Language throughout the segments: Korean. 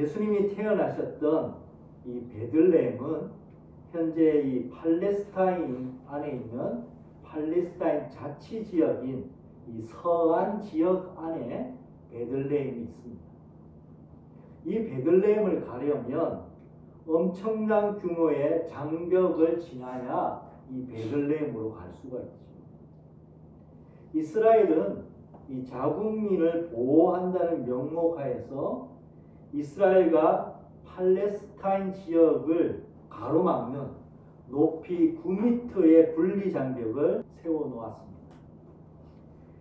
예수님이 태어나셨던 이 베들레헴은 현재 이 팔레스타인 안에 있는 팔레스타인 자치 지역인 이 서안 지역 안에 베들레헴이 있습니다. 이 베들레헴을 가려면 엄청난 규모의 장벽을 지나야 이 베들레헴으로 갈 수가 있죠. 이스라엘은 이 자국민을 보호한다는 명목하에서 이스라엘과 팔레스타인 지역을 가로막는 높이 9m의 분리장벽을 세워놓았습니다.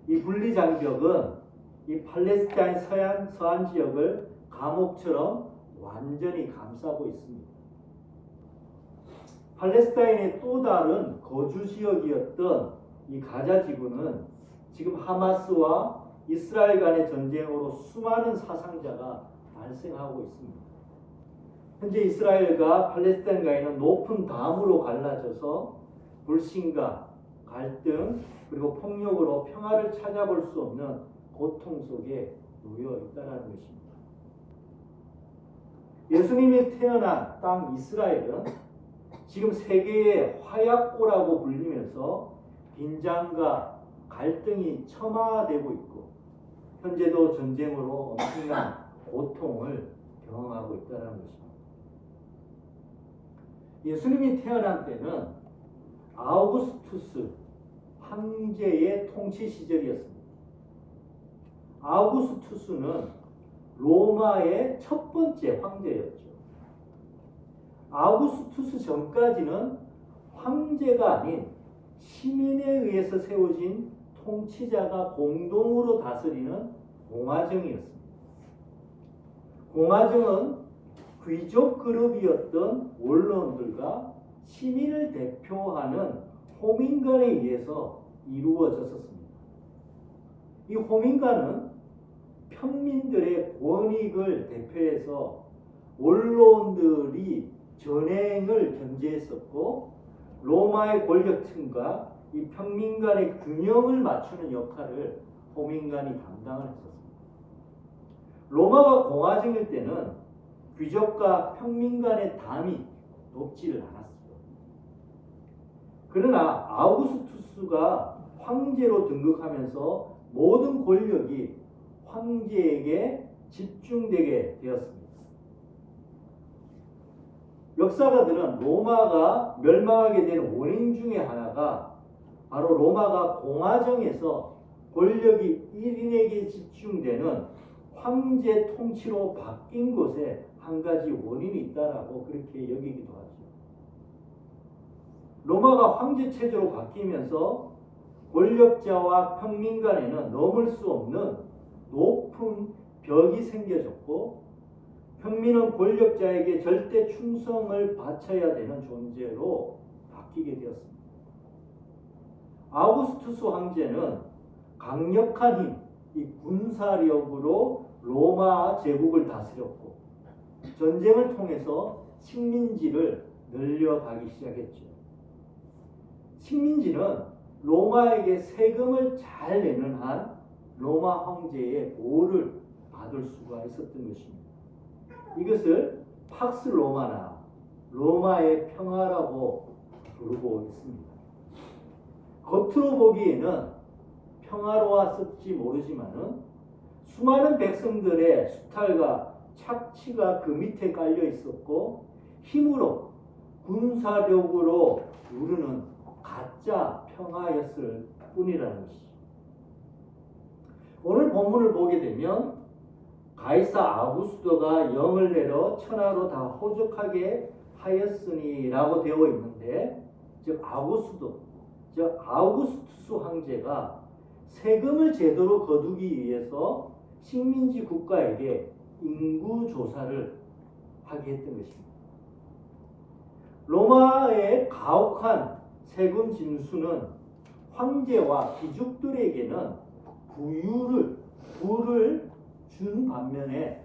이 분리장벽은 이 팔레스타인 서안 지역을 감옥처럼 완전히 감싸고 있습니다. 팔레스타인의 또 다른 거주 지역이었던 이 가자 지구는 지금 하마스와 이스라엘 간의 전쟁으로 수많은 사상자가 발생하고 있습니다. 현재 이스라엘과 팔레스타인과는 높은 담으로 갈라져서 불신과 갈등 그리고 폭력으로 평화를 찾아볼 수 없는 고통 속에 놓여 있다는 것입니다. 예수님이 태어난 땅 이스라엘은 지금 세계의 화약고라고 불리면서 빈장과 갈등이 첨화되고 있고 현재도 전쟁으로 엄청난 고통을 경험하고 있다는 것입니다. 예수님이 태어난 때는 아우구스투스 황제의 통치 시절이었습니다. 아우구스투스는 로마의 첫 번째 황제였죠. 아우구스투스 전까지는 황제가 아닌 시민에 의해서 세워진 통치자가 공동으로 다스리는 공화정이었습니다. 공화정은 귀족 그룹이었던 원로원들과 시민을 대표하는 호민관에 의해서 이루어졌었습니다. 이 호민관은 평민들의 권익을 대표해서 원로원들이 전횡을 견제했었고 로마의 권력층과 이 평민간의 균형을 맞추는 역할을 호민관이 담당을 했었습니다. 로마가 공화정일 때는 귀족과 평민간의 담이 높지를 않았습니다. 그러나 아우구스투스가 황제로 등극하면서 모든 권력이 황제에게 집중되게 되었습니다. 역사가들은 로마가 멸망하게 된 원인 중에 하나가 바로 로마가 공화정에서 권력이 1인에게 집중되는 황제 통치로 바뀐 것에 한 가지 원인이 있다라고 그렇게 여기기도 하죠. 로마가 황제 체제로 바뀌면서 권력자와 평민 간에는 넘을 수 없는 높은 벽이 생겨졌고 평민은 권력자에게 절대 충성을 바쳐야 되는 존재로 바뀌게 되었습니다. 아우구스투스 황제는 강력한 힘, 이 군사력으로 로마 제국을 다스렸고 전쟁을 통해서 식민지를 늘려가기 시작했죠. 식민지는 로마에게 세금을 잘 내는 한 로마 황제의 보호를 받을 수가 있었던 것입니다. 이것을 팍스 로마나 로마의 평화라고 부르고 있습니다. 겉으로 보기에는 평화로웠을지 모르지만은 수많은 백성들의 수탈과 착취가 그 밑에 깔려 있었고 힘으로 군사력으로 누르는 가짜 평화였을 뿐이라는 것이죠. 오늘 본문을 보게 되면 가이사 아우구스도가 영을 내려 천하로 다 호족하게 하였으니 라고 되어 있는데 즉 아우구스투스 황제가 세금을 제대로 거두기 위해서 식민지 국가에게 인구조사를 하게 했던 것입니다. 로마의 가혹한 세금 징수는 황제와 귀족들에게는 부를 준 반면에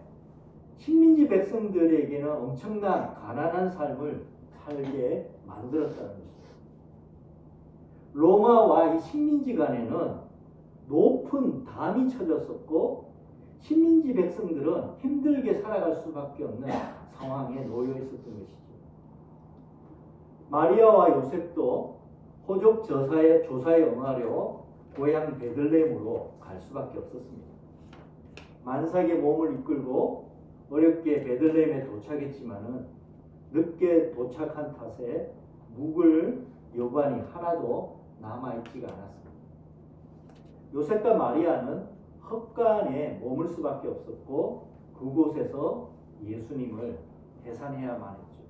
식민지 백성들에게는 엄청난 가난한 삶을 살게 만들었다는 것입니다. 로마와 이 식민지 간에는 높은 담이 쳐졌었고 식민지 백성들은 힘들게 살아갈 수밖에 없는 상황에 놓여 있었던 것이죠. 마리아와 요셉도 호족 조사에 응하려 고향 베들레헴으로 갈 수밖에 없었습니다. 만삭의 몸을 이끌고 어렵게 베들레헴에 도착했지만은 늦게 도착한 탓에 묵을 여관이 하나도 남아있지가 않았습니다. 요셉과 마리아는 헛간에 머물 수밖에 없었고 그곳에서 예수님을 해산해야만 했죠.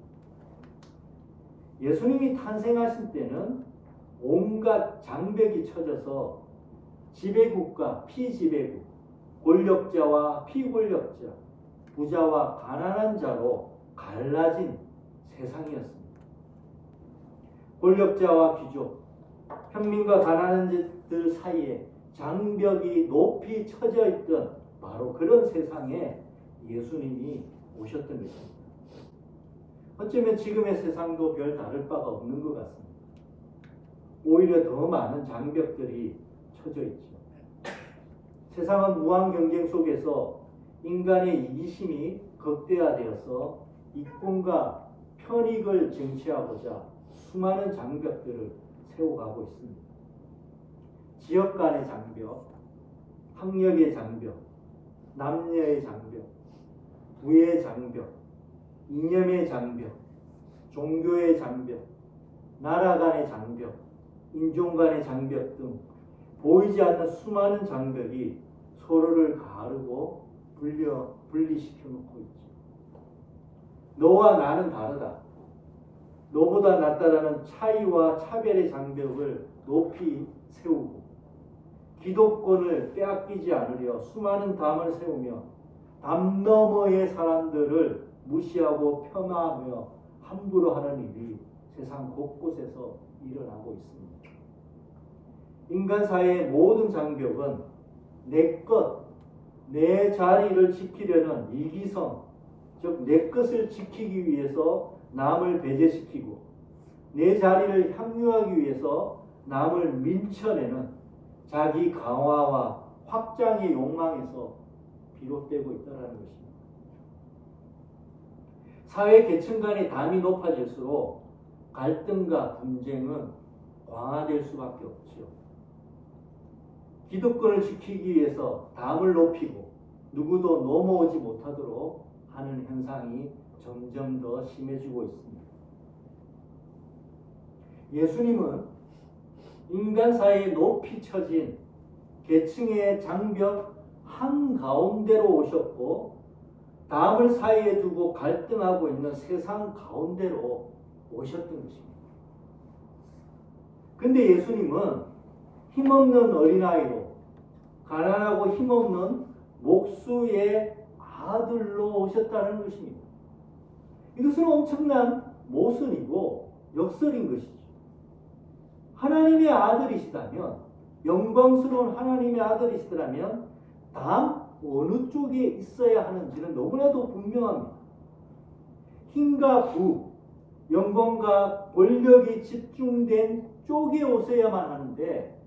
예수님이 탄생하신 때는 온갖 장벽이 쳐져서 지배국과 피지배국, 권력자와 피권력자, 부자와 가난한 자로 갈라진 세상이었습니다. 권력자와 귀족, 평민과 가난한 자들 사이에 장벽이 높이 쳐져 있던 바로 그런 세상에 예수님이 오셨던 것입니다. 어쩌면 지금의 세상도 별 다를 바가 없는 것 같습니다. 오히려 더 많은 장벽들이 쳐져 있죠. 세상은 무한 경쟁 속에서 인간의 이기심이 극대화되어서 이권과 편익을 쟁취하고자 수많은 장벽들을 세워가고 있습니다. 지역 간의 장벽, 학력의 장벽, 남녀의 장벽, 부의 장벽, 이념의 장벽, 종교의 장벽, 나라 간의 장벽, 인종 간의 장벽 등 보이지 않는 수많은 장벽이 서로를 가르고 분리시켜 놓고 있죠. 너와 나는 다르다. 너보다 낫다라는 차이와 차별의 장벽을 높이 세우고 기독권을 빼앗기지 않으려 수많은 담을 세우며 담 너머의 사람들을 무시하고 폄하하며 함부로 하는 일이 세상 곳곳에서 일어나고 있습니다. 인간 사회의 모든 장벽은 내 것, 내 자리를 지키려는 이기성, 즉 내 것을 지키기 위해서 남을 배제시키고 내 자리를 향유하기 위해서 남을 밀쳐내는 자기 강화와 확장의 욕망에서 비롯되고 있다는 것입니다. 사회 계층 간의 담이 높아질수록 갈등과 분쟁은 강화될 수밖에 없지요. 기득권을 지키기 위해서 담을 높이고 누구도 넘어오지 못하도록 하는 현상이 점점 더 심해지고 있습니다. 예수님은 인간 사이에 높이 처진 계층의 장벽 한가운데로 오셨고 담을 사이에 두고 갈등하고 있는 세상 가운데로 오셨던 것입니다. 근데 예수님은 힘없는 어린아이로 가난하고 힘없는 목수의 아들로 오셨다는 것입니다. 이것은 엄청난 모순이고 역설인 것이죠. 하나님의 아들이시다면, 영광스러운 하나님의 아들이시다면 다음 어느 쪽에 있어야 하는지는 너무나도 분명합니다. 힘과 부, 영광과 권력이 집중된 쪽에 오셔야만 하는데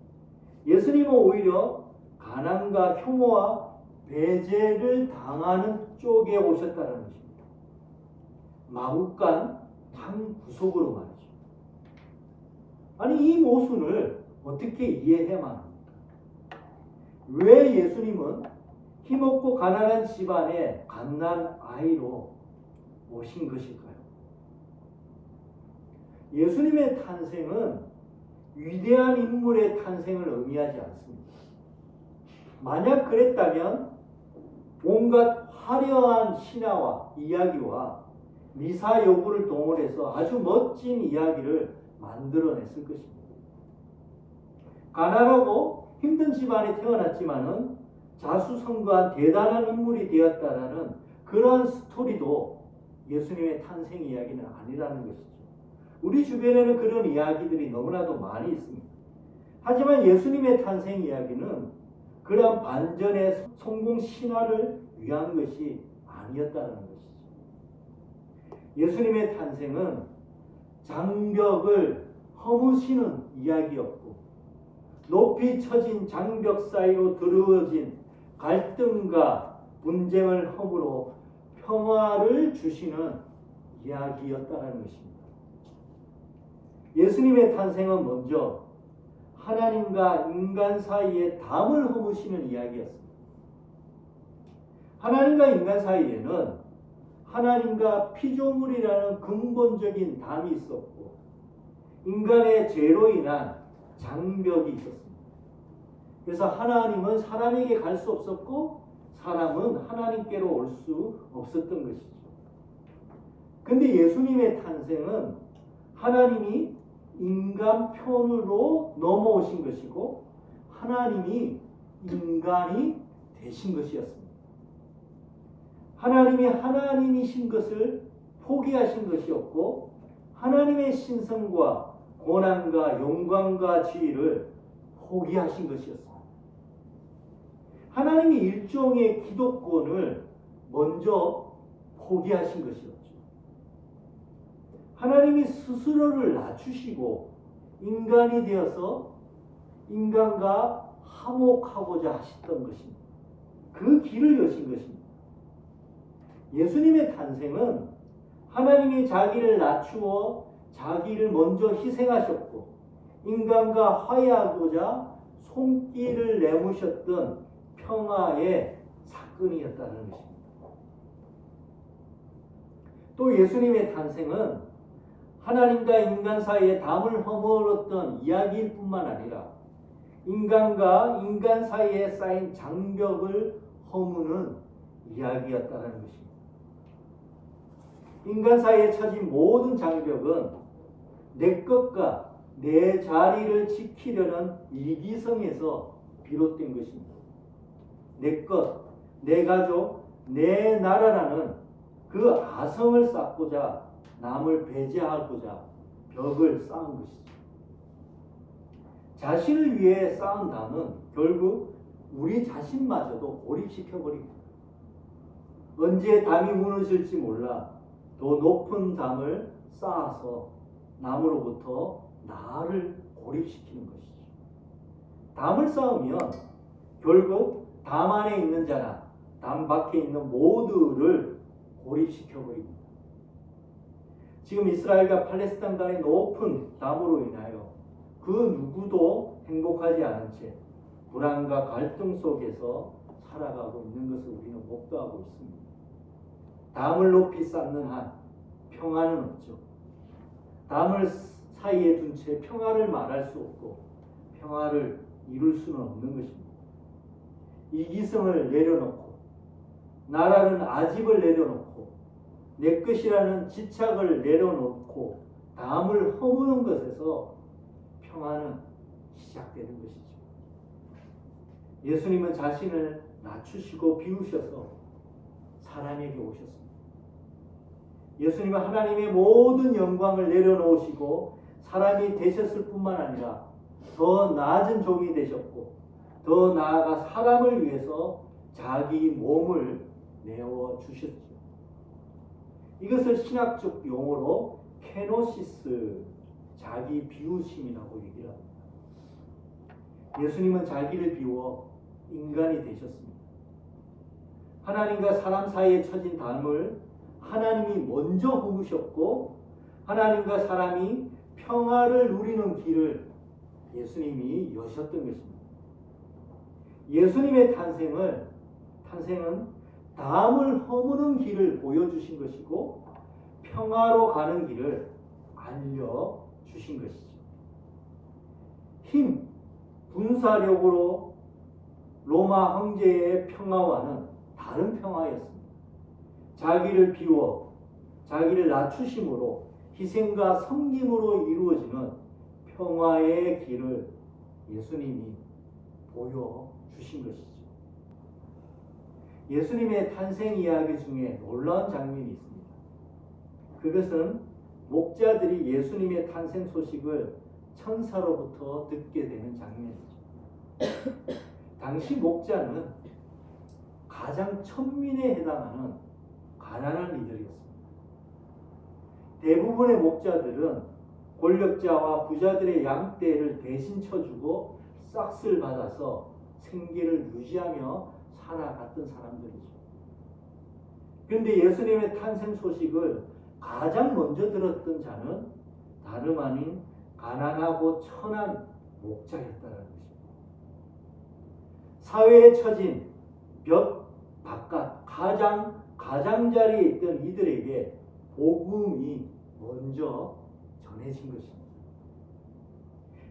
예수님은 오히려 가난과 혐오와 배제를 당하는 쪽에 오셨다는 것입니다. 마국간 한 구석으로 말이죠. 아니 이 모순을 어떻게 이해해야만 합니까? 왜 예수님은 힘없고 가난한 집안의 갓난 아이로 오신 것일까요? 예수님의 탄생은 위대한 인물의 탄생을 의미하지 않습니다. 만약 그랬다면 온갖 화려한 신화와 이야기와 미사 여구를 동원해서 아주 멋진 이야기를 만들어냈을 것입니다. 가난하고 힘든 집안에 태어났지만은 자수성가한 대단한 인물이 되었다라는 그러한 스토리도 예수님의 탄생 이야기는 아니라는 것이죠. 우리 주변에는 그런 이야기들이 너무나도 많이 있습니다. 하지만 예수님의 탄생 이야기는 그러한 반전의 성공 신화를 위한 것이 아니었다는 것이죠. 예수님의 탄생은 장벽을 허무시는 이야기였고 높이 처진 장벽 사이로 드러워진 갈등과 분쟁을 허물어 평화를 주시는 이야기였다는 것입니다. 예수님의 탄생은 먼저 하나님과 인간 사이에 담을 허무시는 이야기였습니다. 하나님과 인간 사이에는 하나님과 피조물이라는 근본적인 담이 있었고 인간의 죄로 인한 장벽이 있었습니다. 그래서 하나님은 사람에게 갈 수 없었고 사람은 하나님께로 올 수 없었던 것이죠. 근데 예수님의 탄생은 하나님이 인간 편으로 넘어오신 것이고 하나님이 인간이 되신 것이었습니다. 하나님이 하나님이신 것을 포기하신 것이었고 하나님의 신성과 고난과 영광과 지위를 포기하신 것이었습니다. 하나님이 일종의 기독권을 먼저 포기하신 것이었죠. 하나님이 스스로를 낮추시고 인간이 되어서 인간과 화목하고자 하셨던 것입니다. 그 길을 여신 것입니다. 예수님의 탄생은 하나님이 자기를 낮추어 자기를 먼저 희생하셨고 인간과 화해하고자 손길을 내무셨던 평화의 사건이었다는 것입니다. 또 예수님의 탄생은 하나님과 인간 사이에 담을 허물었던 이야기일 뿐만 아니라 인간과 인간 사이에 쌓인 장벽을 허무는 이야기였다는 것입니다. 인간 사이에 처진 모든 장벽은 내 것과 내 자리를 지키려는 이기성에서 비롯된 것입니다. 내 것, 내 가족, 내 나라라는 그 아성을 쌓고자 남을 배제하고자 벽을 쌓은 것이죠. 자신을 위해 쌓은 담은 결국 우리 자신마저도 고립시켜버립니다. 언제 담이 무너질지 몰라 더 높은 담을 쌓아서 남으로부터 나를 고립시키는 것이죠. 담을 쌓으면 결국 담 안에 있는 자나 담 밖에 있는 모두를 고립시켜버립니다. 지금 이스라엘과 팔레스타인 간의 높은 담으로 인하여 그 누구도 행복하지 않은 채 불안과 갈등 속에서 살아가고 있는 것을 우리는 목도하고 있습니다. 담을 높이 쌓는 한 평화는 없죠. 담을 사이에 둔 채 평화를 말할 수 없고 평화를 이룰 수는 없는 것입니다. 이기성을 내려놓고 나라는 아집을 내려놓고 내 것이라는 지착을 내려놓고 담을 허무는 것에서 평화는 시작되는 것이죠. 예수님은 자신을 낮추시고 비우셔서 사람에게 오셨습니다. 예수님은 하나님의 모든 영광을 내려놓으시고 사람이 되셨을 뿐만 아니라 더 낮은 종이 되셨고 더 나아가 사람을 위해서 자기 몸을 내어 주셨죠. 이것을 신학적 용어로 케노시스, 자기 비우심이라고 얘기를 합니다. 예수님은 자기를 비워 인간이 되셨습니다. 하나님과 사람 사이에 처진 담을 하나님이 먼저 허무셨고 하나님과 사람이 평화를 누리는 길을 예수님이 여셨던 것입니다. 예수님의 탄생은 담을 허무는 길을 보여주신 것이고 평화로 가는 길을 알려주신 것이죠. 힘, 군사력으로 로마 황제의 평화와는 다른 평화였습니다. 자기를 비워 자기를 낮추심으로 희생과 섬김으로 이루어지는 평화의 길을 예수님이 보여주신 것이죠. 예수님의 탄생 이야기 중에 놀라운 장면이 있습니다. 그것은 목자들이 예수님의 탄생 소식을 천사로부터 듣게 되는 장면이죠. 당시 목자는 가장 천민에 해당하는 가난한 이들이었습니다. 대부분의 목자들은 권력자와 부자들의 양떼를 대신 쳐주고 싹쓸 받아서 생계를 유지하며 살아갔던 사람들이죠. 그런데 예수님의 탄생 소식을 가장 먼저 들었던 자는 다름 아닌 가난하고 천한 목자였다는 것입니다. 사회에 처진 벽 바깥 가장자리에 있던 이들에게 복음이 먼저 전해진 것입니다.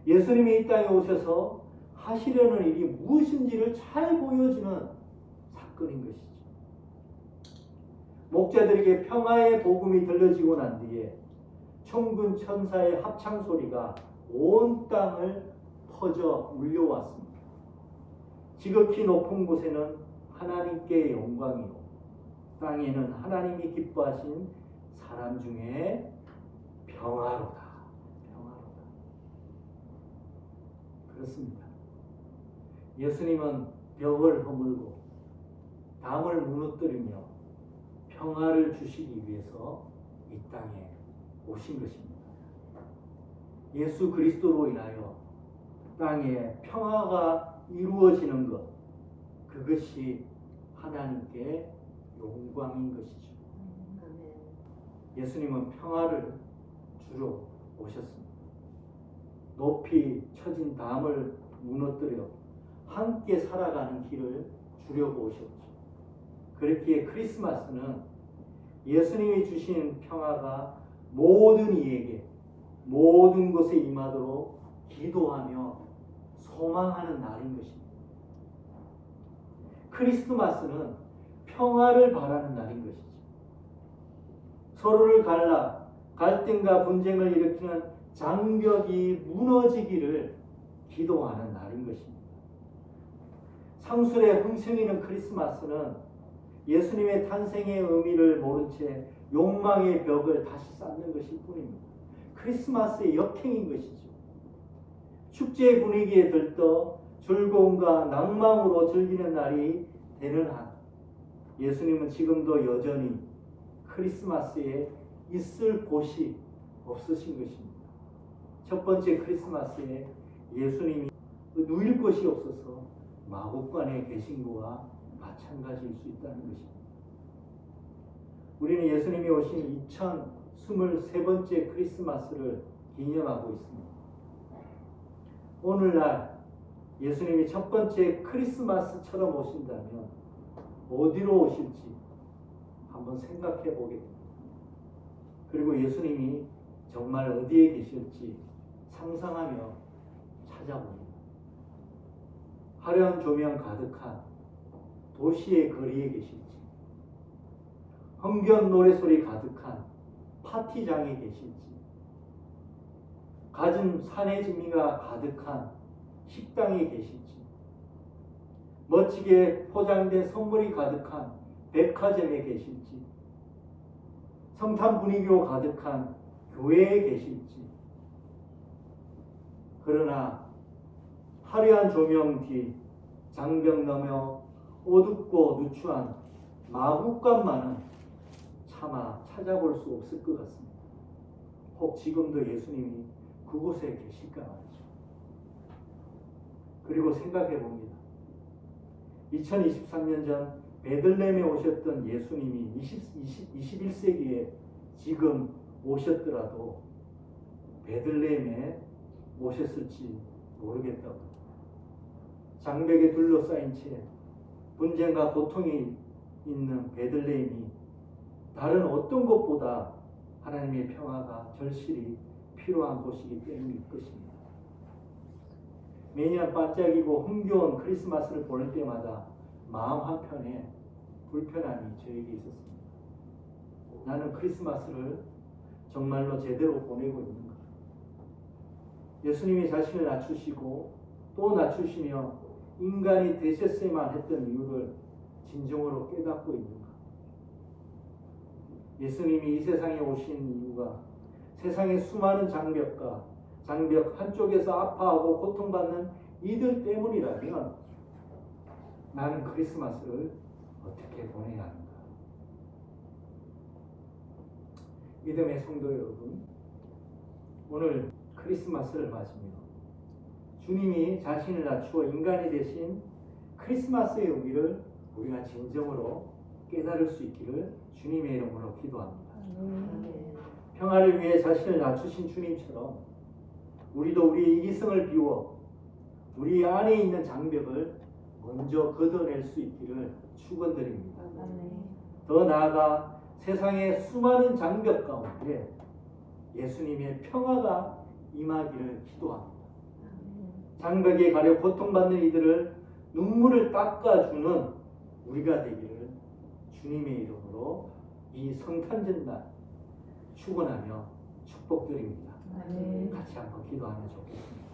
예수님이 이 땅에 오셔서 하시려는 일이 무엇인지를 잘 보여주는 사건인 것이죠. 목자들에게 평화의 복음이 들려지고 난 뒤에 천군 천사의 합창 소리가 온 땅을 퍼져 울려왔습니다. 지극히 높은 곳에는 하나님께 영광이요, 땅에는 하나님이 기뻐하신 사람 중에 평화로다. 그렇습니다. 예수님은 벽을 허물고 담을 무너뜨리며 평화를 주시기 위해서 이 땅에 오신 것입니다. 예수 그리스도로 인하여 땅에 평화가 이루어지는 것, 그것이 하나님께 영광인 것이죠. 예수님은 평화를 주러 오셨습니다. 높이 처진 담을 무너뜨려 함께 살아가는 길을 주려고 오셨죠. 그렇기에 크리스마스는 예수님이 주신 평화가 모든 이에게 모든 곳에 임하도록 기도하며 소망하는 날인 것입니다. 크리스마스는 평화를 바라는 날인 것이죠. 서로를 갈라 갈등과 분쟁을 일으키는 장벽이 무너지기를 기도하는 날인 것입니다. 상술의 흥성이는 크리스마스는 예수님의 탄생의 의미를 모른 채 욕망의 벽을 다시 쌓는 것일 뿐입니다. 크리스마스의 역행인 것이죠. 축제 분위기에 들떠 즐거움과 낭만으로 즐기는 날이 되는 한, 예수님은 지금도 여전히 크리스마스에 있을 곳이 없으신 것입니다. 첫 번째 크리스마스에 예수님이 누일 곳이 없어서 마곡간에 계신 것과 마찬가지일 수 있다는 것입니다. 우리는 예수님이 오신 2023번째 크리스마스를 기념하고 있습니다. 오늘날 예수님이 첫 번째 크리스마스처럼 오신다면 어디로 오실지 한번 생각해 보게 됩니다. 그리고 예수님이 정말 어디에 계실지 상상하며 찾아봅니다. 화려한 조명 가득한 도시의 거리에 계실지, 흥겨운 노래소리 가득한 파티장에 계실지, 갖은 사내 진미가 가득한 식당에 계실지, 멋지게 포장된 선물이 가득한 백화점에 계실지, 성탄 분위기로 가득한 교회에 계실지, 그러나 화려한 조명 뒤 장벽 너머 어둡고 누추한 마국간만은 차마 찾아볼 수 없을 것 같습니다. 혹 지금도 예수님이 그곳에 계실까 말이죠. 그리고 생각해 봅니다. 2023년 전 베들레헴에 오셨던 예수님이 21세기에 지금 오셨더라도 베들레헴에 오셨을지 모르겠다고. 장벽에 둘러싸인 채 분쟁과 고통이 있는 베들레헴이 다른 어떤 곳보다 하나님의 평화가 절실히 필요한 곳이기 때문일 것입니다. 매년 반짝이고 흥겨운 크리스마스를 보낼 때마다 마음 한편에 불편함이 저에게 있었습니다. 나는 크리스마스를 정말로 제대로 보내고 있는가? 예수님이 자신을 낮추시고 또 낮추시며 인간이 되셨어야만 했던 이유를 진정으로 깨닫고 있는가? 예수님이 이 세상에 오신 이유가 세상의 수많은 장벽 한쪽에서 아파하고 고통받는 이들 때문이라면 나는 크리스마스를 어떻게 보내야 하는가? 믿음의 성도 여러분, 오늘 크리스마스를 맞으며 주님이 자신을 낮추어 인간이 되신 크리스마스의 의미를 우리가 진정으로 깨달을 수 있기를 주님의 이름으로 기도합니다. 아멘. 평화를 위해 자신을 낮추신 주님처럼 우리도 우리의 이기성을 비워 우리 안에 있는 장벽을 먼저 걷어낼 수 있기를 축원드립니다. 아멘. 더 나아가 세상의 수많은 장벽 가운데 예수님의 평화가 임하기를 기도합니다. 장벽에 가려 고통받는 이들을 눈물을 닦아주는 우리가 되기를 주님의 이름으로 이 성탄절날 축원하며 축복드립니다. 아멘. 같이 한번 기도하면 좋겠습니다.